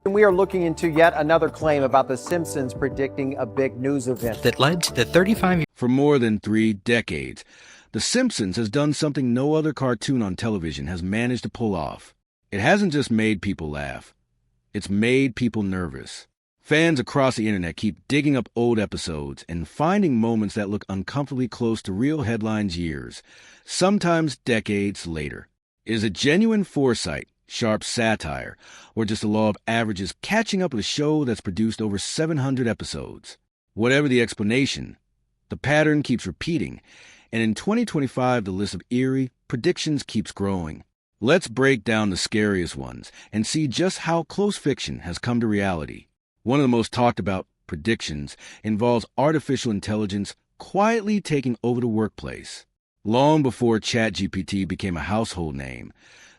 And we are looking into yet another claim about The Simpsons predicting a big news event that led to the 35 For more than 3 decades, The Simpsons has done something no other cartoon on television has managed to pull off. It hasn't just made people laugh. It's made people nervous. Fans across the internet keep digging up old episodes and finding moments that look uncomfortably close to real headlines years, sometimes decades later. Is it genuine foresight, sharp satire, or just the law of averages catching up with a show that's produced over 700 episodes? Whatever the explanation, the pattern keeps repeating, and in 2025 the list of eerie predictions keeps growing. Let's break down the scariest ones and see just how close fiction has come to reality. One of the most talked about predictions involves artificial intelligence quietly taking over the workplace. Long before ChatGPT became a household name,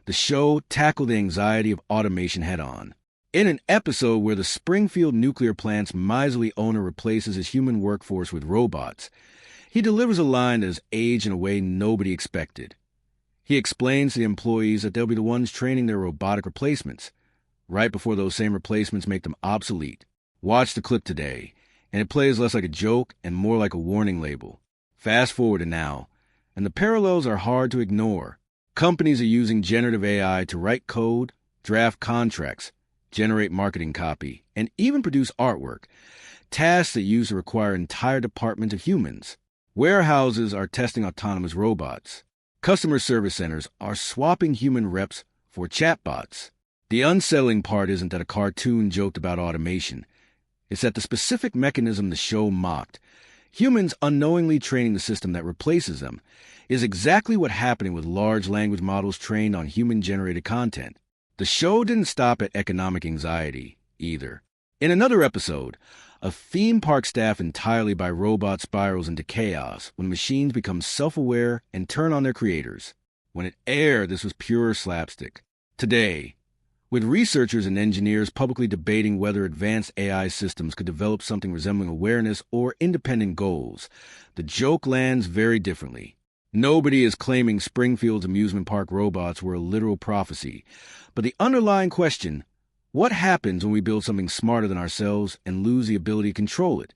the show tackled the anxiety of automation head-on. In an episode where the Springfield nuclear plant's miserly owner replaces his human workforce with robots, he delivers a line that has aged in a way nobody expected. He explains to the employees that they'll be the ones training their robotic replacements, right before those same replacements make them obsolete. Watch the clip today, and it plays less like a joke and more like a warning label. Fast forward to now, and the parallels are hard to ignore. Companies are using generative AI to write code, draft contracts, generate marketing copy, and even produce artwork, tasks that used to require entire departments of humans. Warehouses are testing autonomous robots. Customer service centers are swapping human reps for chatbots. The unsettling part isn't that a cartoon joked about automation. It's that the specific mechanism the show mocked, humans unknowingly training the system that replaces them, is exactly what's happening with large language models trained on human-generated content. The show didn't stop at economic anxiety, either. In another episode, a theme park staffed entirely by robots spirals into chaos when machines become self-aware and turn on their creators. When it aired, this was pure slapstick. Today, with researchers and engineers publicly debating whether advanced AI systems could develop something resembling awareness or independent goals, the joke lands very differently. Nobody is claiming Springfield's amusement park robots were a literal prophecy, but the underlying question, what happens when we build something smarter than ourselves and lose the ability to control it,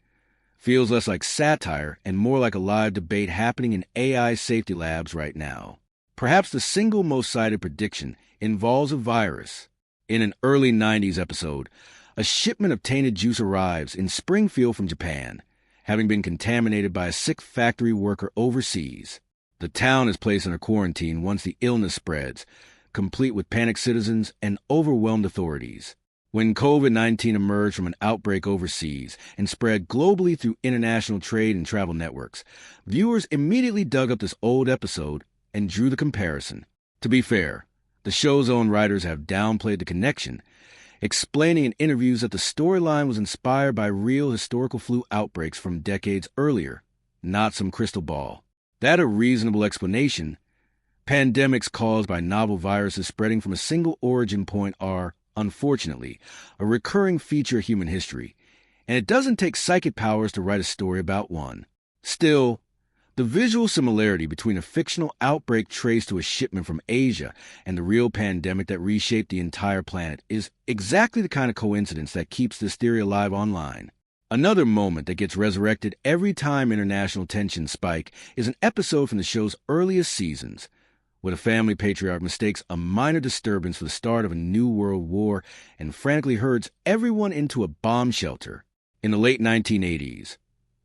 feels less like satire and more like a live debate happening in AI safety labs right now. Perhaps the single most cited prediction involves a virus. In an early 90s episode, a shipment of tainted juice arrives in Springfield from Japan, having been contaminated by a sick factory worker overseas. The town is placed under quarantine once the illness spreads, complete with panicked citizens and overwhelmed authorities. When COVID-19 emerged from an outbreak overseas and spread globally through international trade and travel networks, viewers immediately dug up this old episode and drew the comparison. To be fair, the show's own writers have downplayed the connection, explaining in interviews that the storyline was inspired by real historical flu outbreaks from decades earlier, not some crystal ball. That a reasonable explanation? Pandemics caused by novel viruses spreading from a single origin point are, unfortunately, a recurring feature of human history, and it doesn't take psychic powers to write a story about one. Still, the visual similarity between a fictional outbreak traced to a shipment from Asia and the real pandemic that reshaped the entire planet is exactly the kind of coincidence that keeps this theory alive online. Another moment that gets resurrected every time international tensions spike is an episode from the show's earliest seasons, where the family patriarch mistakes a minor disturbance for the start of a new world war and frantically herds everyone into a bomb shelter. In the late 1980s,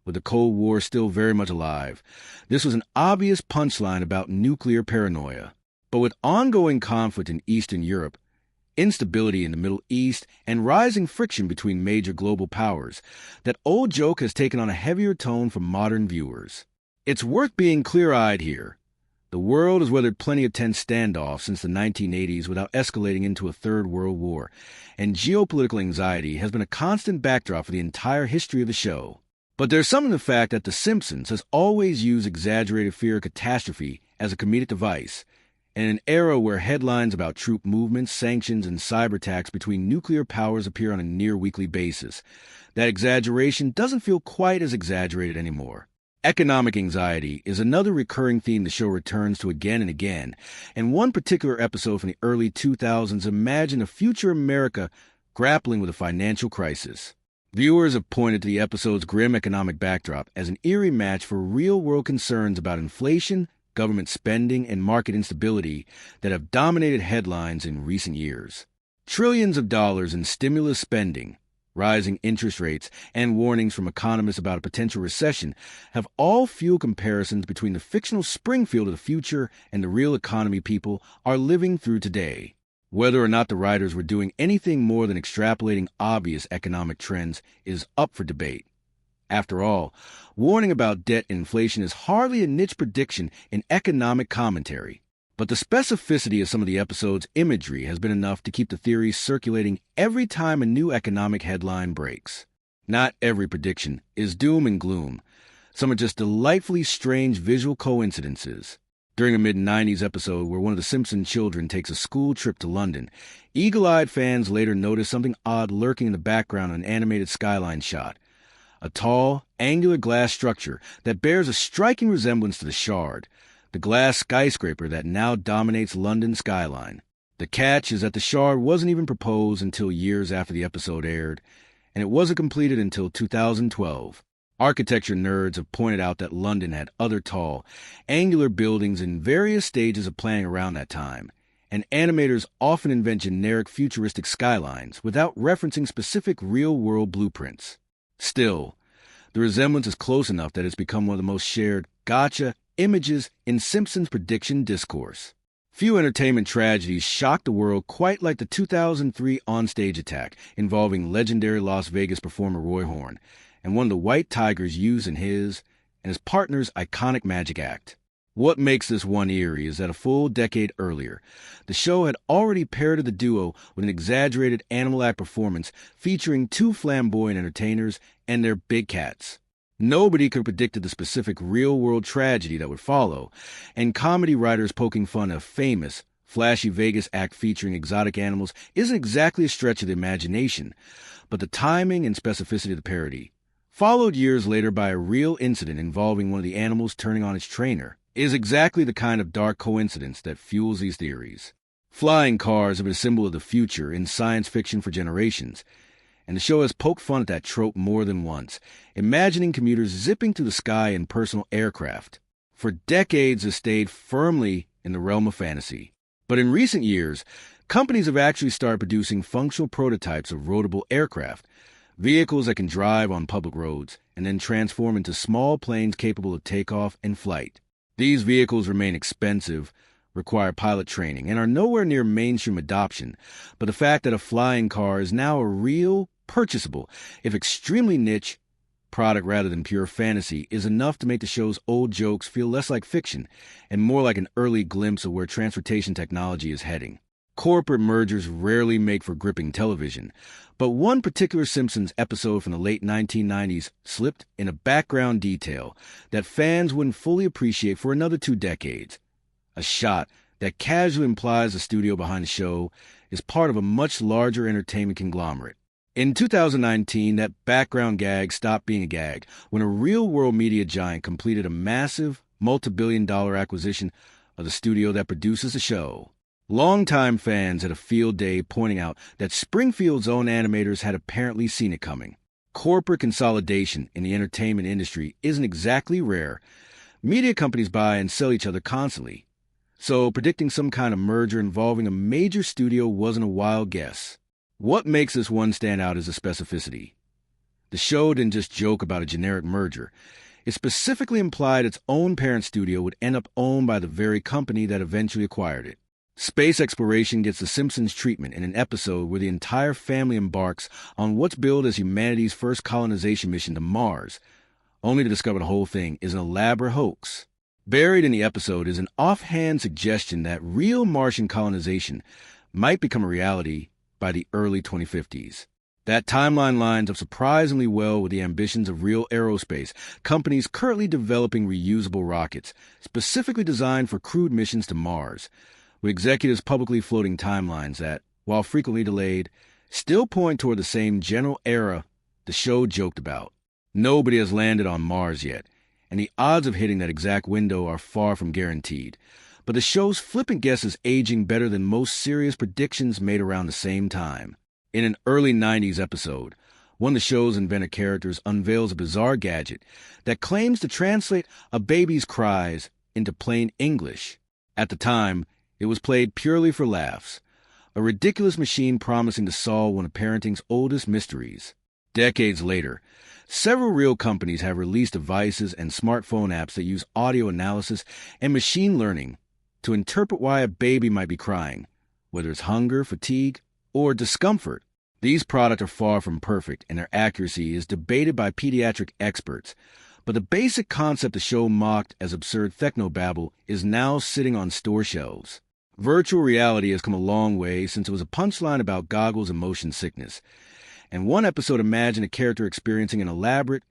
with the Cold War still very much alive, this was an obvious punchline about nuclear paranoia. But with ongoing conflict in Eastern Europe, instability in the Middle East, and rising friction between major global powers, that old joke has taken on a heavier tone for modern viewers. It's worth being clear-eyed here. The world has weathered plenty of tense standoffs since the 1980s without escalating into a Third World War, and geopolitical anxiety has been a constant backdrop for the entire history of the show. But there's something to the fact that The Simpsons has always used exaggerated fear of catastrophe as a comedic device. In an era where headlines about troop movements, sanctions, and cyber attacks between nuclear powers appear on a near-weekly basis, that exaggeration doesn't feel quite as exaggerated anymore. Economic anxiety is another recurring theme the show returns to again and again, and one particular episode from the early 2000s imagined a future America grappling with a financial crisis. Viewers have pointed to the episode's grim economic backdrop as an eerie match for real-world concerns about inflation, government spending, and market instability that have dominated headlines in recent years. Trillions of dollars in stimulus spending, rising interest rates, and warnings from economists about a potential recession have all fueled comparisons between the fictional Springfield of the future and the real economy people are living through today. Whether or not the writers were doing anything more than extrapolating obvious economic trends is up for debate. After all, warning about debt and inflation is hardly a niche prediction in economic commentary. But the specificity of some of the episode's imagery has been enough to keep the theories circulating every time a new economic headline breaks. Not every prediction is doom and gloom. Some are just delightfully strange visual coincidences. During a mid-90s episode where one of the Simpson children takes a school trip to London, eagle-eyed fans later notice something odd lurking in the background of an animated skyline shot. A tall, angular glass structure that bears a striking resemblance to the Shard, the glass skyscraper that now dominates London's skyline. The catch is that the Shard wasn't even proposed until years after the episode aired, and it wasn't completed until 2012. Architecture nerds have pointed out that London had other tall, angular buildings in various stages of planning around that time, and animators often invent generic futuristic skylines without referencing specific real-world blueprints. Still, the resemblance is close enough that it's become one of the most shared gotcha images in Simpsons prediction discourse. Few entertainment tragedies shocked the world quite like the 2003 onstage attack involving legendary Las Vegas performer Roy Horn, and one of the white tigers used in his and his partner's iconic magic act. What makes this one eerie is that a full decade earlier, the show had already parodied the duo with an exaggerated animal act performance featuring two flamboyant entertainers and their big cats. Nobody could have predicted the specific real-world tragedy that would follow, and comedy writers poking fun at a famous, flashy Vegas act featuring exotic animals isn't exactly a stretch of the imagination, but the timing and specificity of the parody, followed years later by a real incident involving one of the animals turning on its trainer, is exactly the kind of dark coincidence that fuels these theories. Flying cars have been a symbol of the future in science fiction for generations, and the show has poked fun at that trope more than once, imagining commuters zipping through the sky in personal aircraft. For decades, it stayed firmly in the realm of fantasy. But in recent years, companies have actually started producing functional prototypes of roadable aircraft, vehicles that can drive on public roads and then transform into small planes capable of takeoff and flight. These vehicles remain expensive, require pilot training, and are nowhere near mainstream adoption, but the fact that a flying car is now a real, purchasable, if extremely niche, product rather than pure fantasy is enough to make the show's old jokes feel less like fiction and more like an early glimpse of where transportation technology is heading. Corporate mergers rarely make for gripping television, but one particular Simpsons episode from the late 1990s slipped in a background detail that fans wouldn't fully appreciate for another 2 decades. A shot that casually implies the studio behind the show is part of a much larger entertainment conglomerate. In 2019, that background gag stopped being a gag when a real-world media giant completed a massive, multi-billion-dollar acquisition of the studio that produces the show. Longtime fans had a field day pointing out that Springfield's own animators had apparently seen it coming. Corporate consolidation in the entertainment industry isn't exactly rare. Media companies buy and sell each other constantly. So predicting some kind of merger involving a major studio wasn't a wild guess. What makes this one stand out is the specificity. The show didn't just joke about a generic merger. It specifically implied its own parent studio would end up owned by the very company that eventually acquired it. Space exploration gets the Simpsons treatment in an episode where the entire family embarks on what's billed as humanity's first colonization mission to Mars, only to discover the whole thing is an elaborate hoax. Buried in the episode is an offhand suggestion that real Martian colonization might become a reality by the early 2050s. That timeline lines up surprisingly well with the ambitions of real aerospace companies currently developing reusable rockets, specifically designed for crewed missions to Mars, with executives publicly floating timelines that, while frequently delayed, still point toward the same general era the show joked about. Nobody has landed on Mars yet, and the odds of hitting that exact window are far from guaranteed. But the show's flippant guess is aging better than most serious predictions made around the same time. In an early 90s episode, one of the show's inventor characters unveils a bizarre gadget that claims to translate a baby's cries into plain English. At the time, it was played purely for laughs, a ridiculous machine promising to solve one of parenting's oldest mysteries. Decades later, several real companies have released devices and smartphone apps that use audio analysis and machine learning to interpret why a baby might be crying, whether it's hunger, fatigue, or discomfort. These products are far from perfect, and their accuracy is debated by pediatric experts. But the basic concept the show mocked as absurd technobabble is now sitting on store shelves. Virtual reality has come a long way since it was a punchline about goggles and motion sickness. And one episode imagined a character experiencing an elaborate,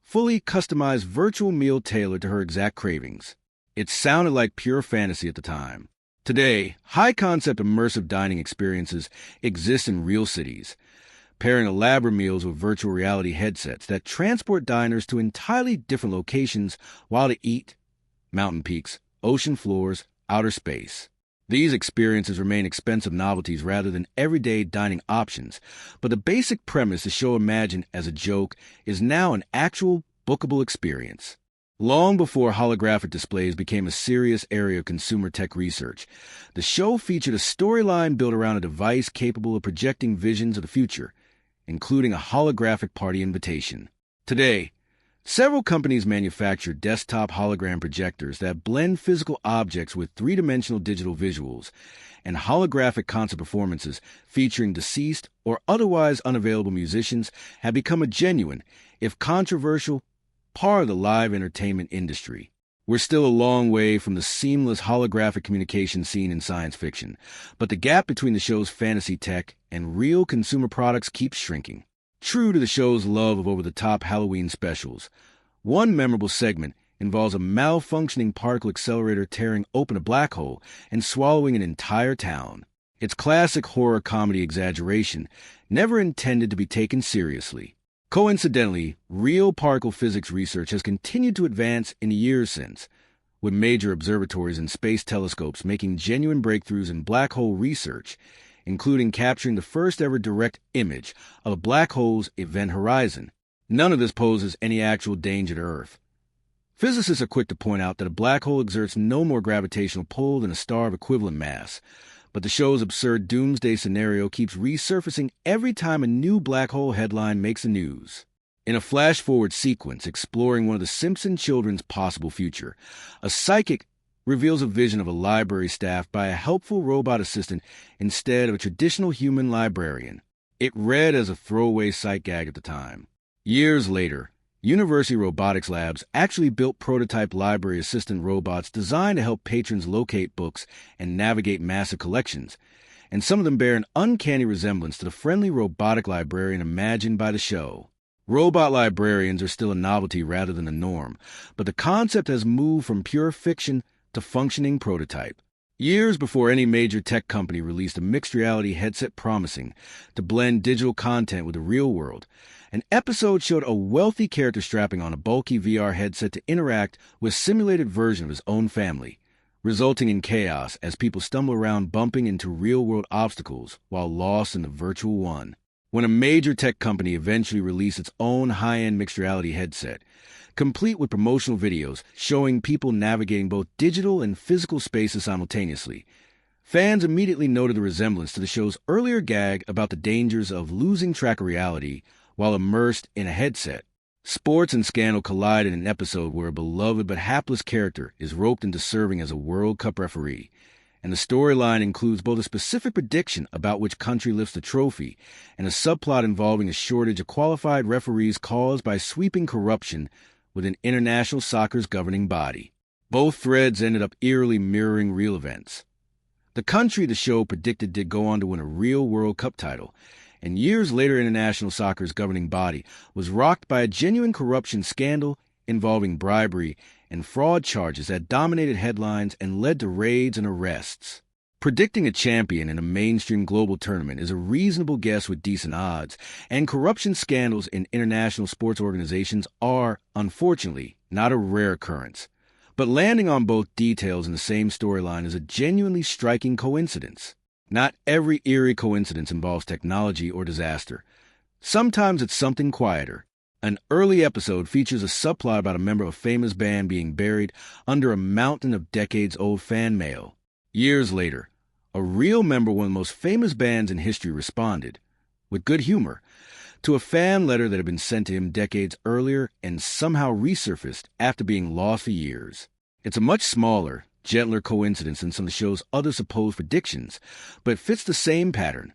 fully customized virtual meal tailored to her exact cravings. It sounded like pure fantasy at the time. Today, high-concept immersive dining experiences exist in real cities, pairing elaborate meals with virtual reality headsets that transport diners to entirely different locations while they eat: mountain peaks, ocean floors, outer space. These experiences remain expensive novelties rather than everyday dining options, but the basic premise the show imagined as a joke is now an actual, bookable experience. Long before holographic displays became a serious area of consumer tech research, the show featured a storyline built around a device capable of projecting visions of the future, including a holographic party invitation. Today, several companies manufacture desktop hologram projectors that blend physical objects with three-dimensional digital visuals, and holographic concert performances featuring deceased or otherwise unavailable musicians have become a genuine, if controversial, part of the live entertainment industry. We're still a long way from the seamless holographic communication seen in science fiction, but the gap between the show's fantasy tech and real consumer products keeps shrinking. True to the show's love of over-the-top Halloween specials, one memorable segment involves a malfunctioning particle accelerator tearing open a black hole and swallowing an entire town. It's classic horror comedy exaggeration, never intended to be taken seriously. Coincidentally, real particle physics research has continued to advance in the years since, with major observatories and space telescopes making genuine breakthroughs in black hole research, including capturing the first-ever direct image of a black hole's event horizon. None of this poses any actual danger to Earth. Physicists are quick to point out that a black hole exerts no more gravitational pull than a star of equivalent mass, but the show's absurd doomsday scenario keeps resurfacing every time a new black hole headline makes the news. In a flash-forward sequence exploring one of the Simpson children's possible future, a psychic reveals a vision of a library staffed by a helpful robot assistant instead of a traditional human librarian. It read as a throwaway sight gag at the time. Years later, University Robotics Labs actually built prototype library assistant robots designed to help patrons locate books and navigate massive collections, and some of them bear an uncanny resemblance to the friendly robotic librarian imagined by the show. Robot librarians are still a novelty rather than the norm, but the concept has moved from pure fiction to functioning prototype. Years before any major tech company released a mixed reality headset promising to blend digital content with the real world, an episode showed a wealthy character strapping on a bulky VR headset to interact with a simulated version of his own family, resulting in chaos as people stumble around bumping into real-world obstacles while lost in the virtual one. When a major tech company eventually released its own high-end mixed reality headset, complete with promotional videos showing people navigating both digital and physical spaces simultaneously, fans immediately noted the resemblance to the show's earlier gag about the dangers of losing track of reality while immersed in a headset. Sports and scandal collide in an episode where a beloved but hapless character is roped into serving as a World Cup referee, and the storyline includes both a specific prediction about which country lifts the trophy and a subplot involving a shortage of qualified referees caused by sweeping corruption within international soccer's governing body. Both threads ended up eerily mirroring real events. The country the show predicted did go on to win a real World Cup title, and years later international soccer's governing body was rocked by a genuine corruption scandal involving bribery and fraud charges that dominated headlines and led to raids and arrests. Predicting a champion in a mainstream global tournament is a reasonable guess with decent odds, and corruption scandals in international sports organizations are, unfortunately, not a rare occurrence. But landing on both details in the same storyline is a genuinely striking coincidence. Not every eerie coincidence involves technology or disaster. Sometimes it's something quieter. An early episode features a subplot about a member of a famous band being buried under a mountain of decades-old fan mail. Years later, a real member of one of the most famous bands in history responded, with good humor, to a fan letter that had been sent to him decades earlier and somehow resurfaced after being lost for years. It's a much smaller, gentler coincidence than some of the show's other supposed predictions, but it fits the same pattern.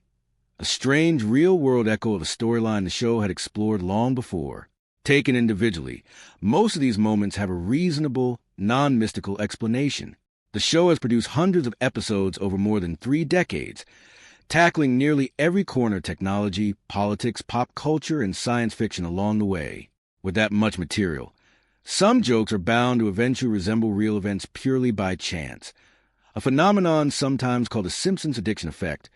A strange, real-world echo of a storyline the show had explored long before. Taken individually, most of these moments have a reasonable, non-mystical explanation. The show has produced hundreds of episodes over more than 3 decades, tackling nearly every corner of technology, politics, pop culture, and science fiction along the way. With that much material, some jokes are bound to eventually resemble real events purely by chance, a phenomenon sometimes called the Simpsons addiction effect,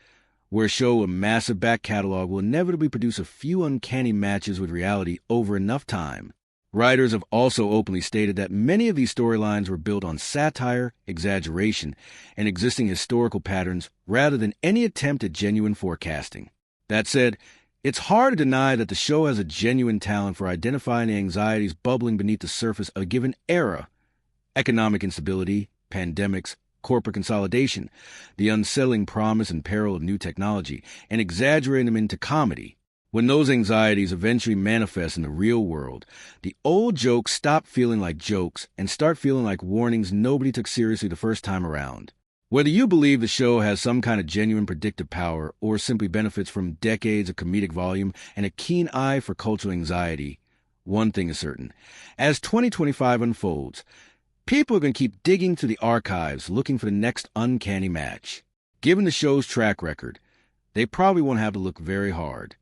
where a show with a massive back catalog will inevitably produce a few uncanny matches with reality over enough time. Writers have also openly stated that many of these storylines were built on satire, exaggeration, and existing historical patterns rather than any attempt at genuine forecasting. That said, it's hard to deny that the show has a genuine talent for identifying the anxieties bubbling beneath the surface of a given era. Economic instability, pandemics, corporate consolidation, the unsettling promise and peril of new technology, and exaggerating them into comedy. When those anxieties eventually manifest in the real world, the old jokes stop feeling like jokes and start feeling like warnings nobody took seriously the first time around. Whether you believe the show has some kind of genuine predictive power or simply benefits from decades of comedic volume and a keen eye for cultural anxiety, one thing is certain. As 2025 unfolds, people are going to keep digging through the archives looking for the next uncanny match. Given the show's track record, they probably won't have to look very hard.